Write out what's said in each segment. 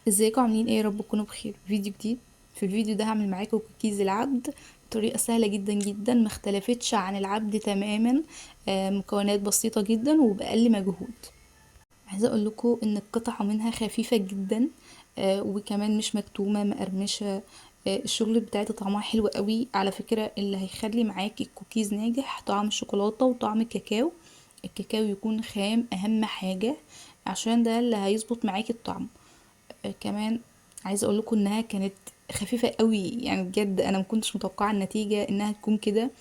ازيكم عاملين ايه؟ يا رب تكونوا بخير. فيديو جديد. في الفيديو ده هعمل معاكم كوكيز العبد بطريقه سهله جدا جدا، ما اختلفتش عن العبد تماما. مكونات بسيطه جدا وباقل مجهود. عايزه اقول لكم ان القطعه منها خفيفه جدا، وكمان مش مكتومه مقرمشه. الشغل بتاعتها طعمها حلو قوي على فكره. اللي هيخلي معاكي الكوكيز ناجح طعم الشوكولاته وطعم الكاكاو. الكاكاو يكون خام اهم حاجه، عشان ده اللي هيظبط معاكي الطعم. كمان عايزه اقول لكم انها كانت خفيفه قوي، يعني بجد انا ما كنتش متوقعه النتيجه انها تكون كده.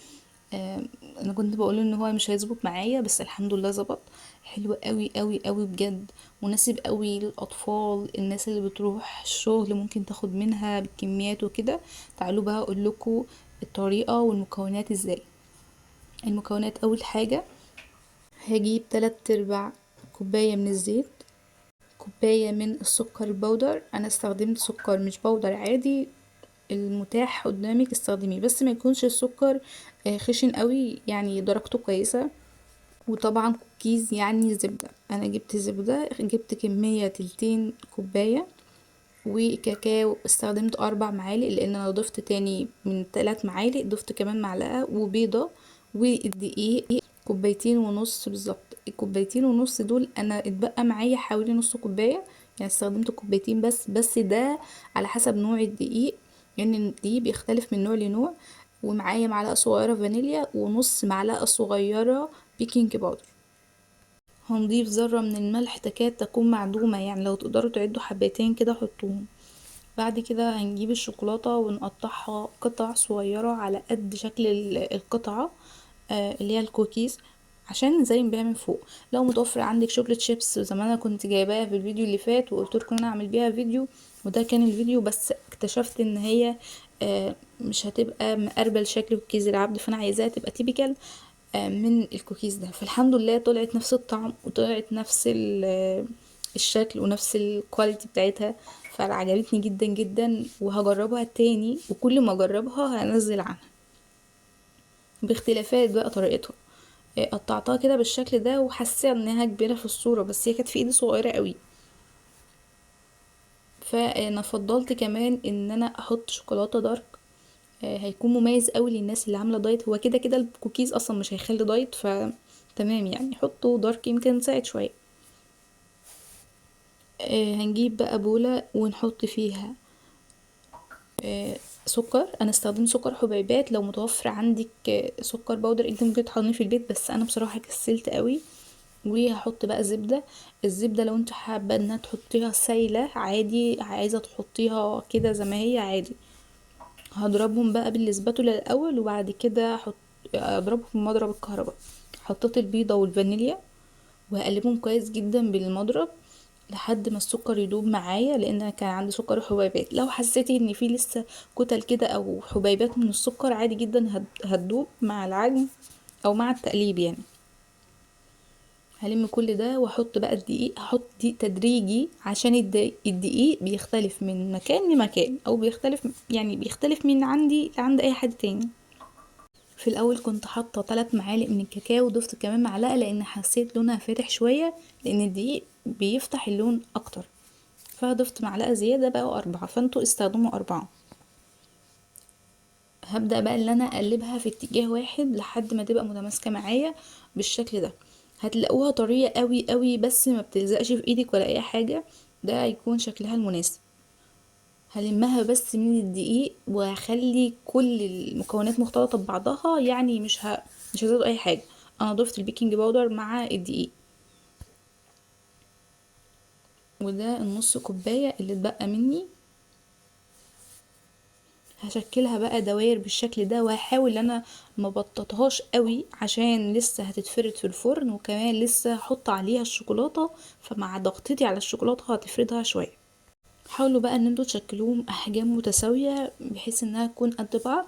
آه، انا كنت بقول ان هو مش هيظبط معايا، بس الحمد لله ظبط. حلو قوي قوي قوي بجد. مناسب قوي للاطفال، الناس اللي بتروح الشغل ممكن تاخد منها بكميات وكده. تعالوا بقى اقول لكم الطريقه والمكونات ازاي. المكونات: اول حاجه هجيب 3/4 كوبايه من الزيت، كوباية من السكر البودر. انا استخدمت سكر مش بودر عادي، المتاح قدامك استخدميه، بس ما يكونش السكر خشن قوي، يعني درجته كويسة. وطبعا كوكيز يعني زبدة، انا جبت زبدة، جبت كمية 2 كوباية. وكاكاو استخدمت 4 معالق، لان انا ضفت تاني من 3 معالق، ضفت كمان معلقة وبيضة. والدقيق 2.5 كوباية بالظبط. ال2.5 كوباية دول انا اتبقى معايا حوالي نص كوباية، يعني استخدمت كوبايتين بس ده على حسب نوع الدقيق، لان يعني الدقيق بيختلف من نوع لنوع. ومعايا معلقة صغيرة فانيليا ونص معلقة صغيرة بيكنج باودر. هنضيف ذرة من الملح تكاد تكون معدومة، يعني لو تقدروا تعدوا حبتين كده حطوهم. بعد كده هنجيب الشوكولاتة ونقطعها قطع صغيرة على قد شكل القطعة، اللي هي الكوكيز، عشان نزين بيها من فوق. لو متوفر عندك شوكليت شيبس زي ما انا كنت جايباها في الفيديو اللي فات وقلت لكم انا اعمل بيها فيديو، وده كان الفيديو، بس اكتشفت ان هي مش هتبقى مقربة شكل كوكيز العبد، فانا عايزاها تبقى تيبيكال من الكوكيز ده. فالحمد لله طلعت نفس الطعم وطلعت نفس الشكل ونفس الكواليتي بتاعتها. فعجبتني جدا جدا وهجربها تاني، وكل ما اجربها هنزل عنها باختلافات بقى طريقتها. قطعتها كده بالشكل ده وحاسه انها كبيره في الصوره، بس هي كانت في ايدي صغيره قوي. فانا فضلت كمان ان انا احط شوكولاته دارك. هيكون مميز قوي للناس اللي عامله دايت. هو كده كده الكوكيز اصلا مش هيخلي دايت، تمام يعني حطوا دارك يمكن تساعد شويه. هنجيب بقى بوله ونحط فيها سكر. انا استخدمت سكر حبيبات، لو متوفر عندك سكر بودر انت ممكن تحضنيه في البيت، بس انا بصراحه كسلت قوي. وهحط بقى زبده. الزبده لو انت حابه انها تحطيها سايله عادي، عايزه تحطيها كده زي ما هي عادي. هضربهم بقى بالسباتولا الاول، وبعد كده اضربهم بمضرب الكهرباء. حطيت البيضه والفانيليا وهقلبهم كويس جدا بالمضرب لحد ما السكر يدوب معايا، لان انا كان عندي سكر وحبيبات. لو حسيتي ان في لسه كتل كده او حبيبات من السكر، عادي جدا هتدوب مع العجن او مع التقليب يعني. هلم كل ده واحط بقى الدقيق. هحط دقيق تدريجي عشان الدقيق بيختلف من مكان لمكان، او بيختلف يعني بيختلف من عندي لعند اي حد تاني. في الاول كنت حاطه 3 معالق من الكاكاو، ضفت كمان معلقه لان حسيت لونها فاتح شويه، لان الدقيق بيفتح اللون اكتر. فضفت معلقه زياده بقى 4، فانتوا استخدموا 4. هبدأ بقى اللي انا اقلبها في اتجاه واحد لحد ما تبقى متماسكه معايا بالشكل ده. هتلاقوها طريه قوي قوي، بس ما بتلزقش في ايدك ولا اي حاجه. ده هيكون شكلها المناسب. هلمها بس من الدقيق وهخلي كل المكونات مختلطة ببعضها، يعني مش هزود اي حاجة. انا ضفت البيكنج باودر مع الدقيق، وده النص كوباية اللي اتبقى مني. هشكلها بقى دواير بالشكل ده، وهحاول ان انا ما بططهاش قوي عشان لسه هتتفرد في الفرن، وكمان لسه هحط عليها الشوكولاتة، فمع ضغطتي على الشوكولاتة هتفردها شوية. حاولوا بقى ان انتوا تشكلوهم احجام متساوية بحيث انها تكون قد بعض.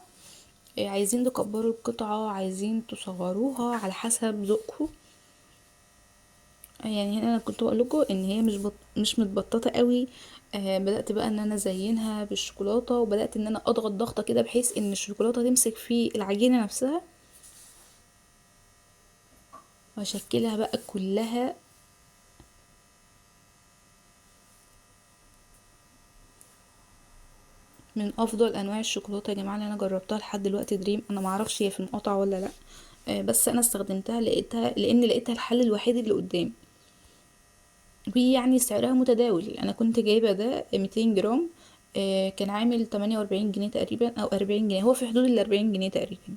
عايزين تكبروا القطعة، عايزين تصغروها على حسب ذوقكم. يعني هنا انا كنت بقولكوا ان هي مش متبططة قوي. بدأت بقى ان انا ازينها بالشوكولاتة، وبدأت ان انا اضغط ضغطة كده بحيث ان الشوكولاتة تمسك في العجينة نفسها، واشكلها بقى كلها. من افضل انواع الشوكولاته يا جماعه اللي انا جربتها لحد دلوقتي دريم. انا معرفش هي في المقاطعه ولا لا، بس انا استخدمتها لقيتها الحل الوحيد اللي قدامي، ويعني سعرها متداول. انا كنت جايبه ده 200 جرام، كان عامل 48 جنيه تقريبا او 40 جنيه، هو في حدود ال 40 جنيه تقريبا.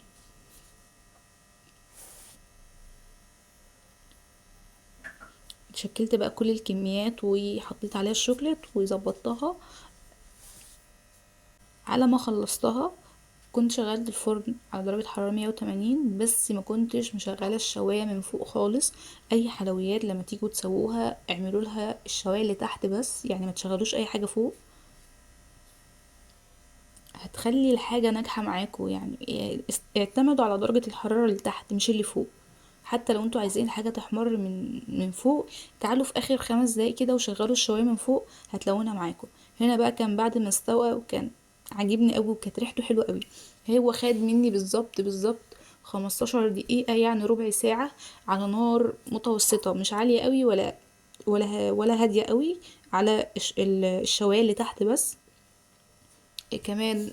شكلت بقى كل الكميات وحطيت عليها الشوكليت وظبطتها. على ما خلصتها كنت شغلت الفرن على درجة حرارة 180، بس ما كنتش مشغلة الشواية من فوق خالص. اي حلويات لما تيجوا تسووها اعملوا لها الشواية اللي تحت بس، يعني ما تشغلوش اي حاجة فوق، هتخلي الحاجة ناجحة معاكوا. يعني اعتمدوا على درجة الحرارة اللي تحت مش اللي فوق. حتى لو انتوا عايزين الحاجة تحمر من فوق، تعالوا في اخر 5 دقايق كده وشغلوا الشواية من فوق هتلاقونا معاكم. هنا بقى كان بعد ما استوى وكان عجبني قوي وكانت ريحته حلوة قوي. هو خد مني بالظبط 15 دقيقة، يعني ربع ساعة، على نار متوسطة مش عالية قوي ولا هادية قوي، على الشواية اللي تحت بس. كمان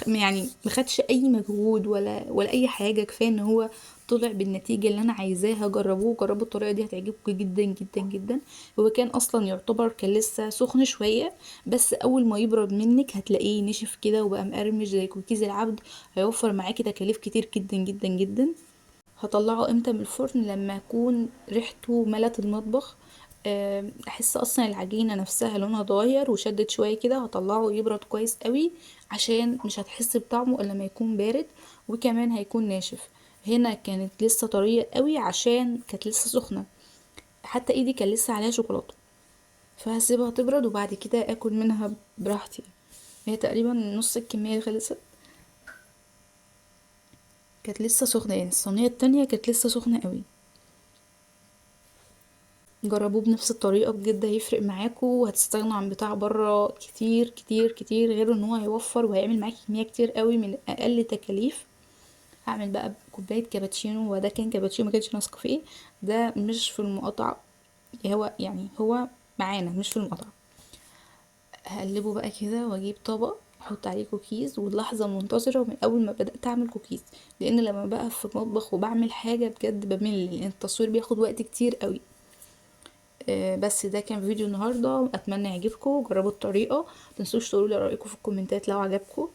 يعني ما خدش اي مجهود ولا اي حاجه، كفايه ان هو طلع بالنتيجه اللي انا عايزاها. جربوا الطريقه دي هتعجبكم جدا جدا جدا. هو كان اصلا يعتبر كان لسه سخن شويه، بس اول ما يبرد منك هتلاقيه نشف كده وبقى مقرمش زي كوكيز العبد. هيوفر معاكي تكاليف كتير جدا جدا جدا. هطلعه امتى من الفرن؟ لما اكون ريحته ملت المطبخ، احس اصلا العجينه نفسها لونها اتغير وشدت شويه كده، هطلعه يبرد كويس قوي عشان مش هتحس بطعمه الا لما يكون بارد، وكمان هيكون ناشف. هنا كانت لسه طريه قوي عشان كانت لسه سخنه، حتى ايدي كان لسه عليها شوكولاته. فهسيبها تبرد وبعد كده اكل منها براحتي. هي تقريبا نص الكميه خلصت، كانت لسه سخنه، يعني الصينيه التانية كانت لسه سخنه قوي. جربوه بنفس الطريقة بجد هيفرق معاكوا، وهتستغنوا عن بتاع بره كتير كتير كتير، غير ان هو هيوفر وهيعمل معاكي كمية كتير قوي من اقل تكاليف. هعمل بقى كوباية كابتشينو، وده كان كابتشينو ما كانش نسكافيه، ده مش في المقاطعة، هو معانا مش في المقاطعة. هقلبه بقى كده واجيب طبق احط عليه كوكيز، واللحظة المنتظرة من اول ما بدأت اعمل كوكيز، لان لما بقى في المطبخ وبعمل حاجة بجد بمل، لان التصوير بياخد وقت كتير قوي. بس ده كان فيديو النهارده، اتمنى يعجبكم. جربوا الطريقه، متنسوش تقولوا لي رايكم في الكومنتات لو عجبكم.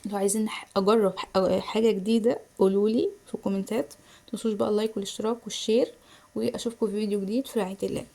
لو عايزين اجرب حاجه جديده قولولي في الكومنتات. متنسوش بقى اللايك والاشتراك والشير، واشوفكم في فيديو جديد في رعايه الله.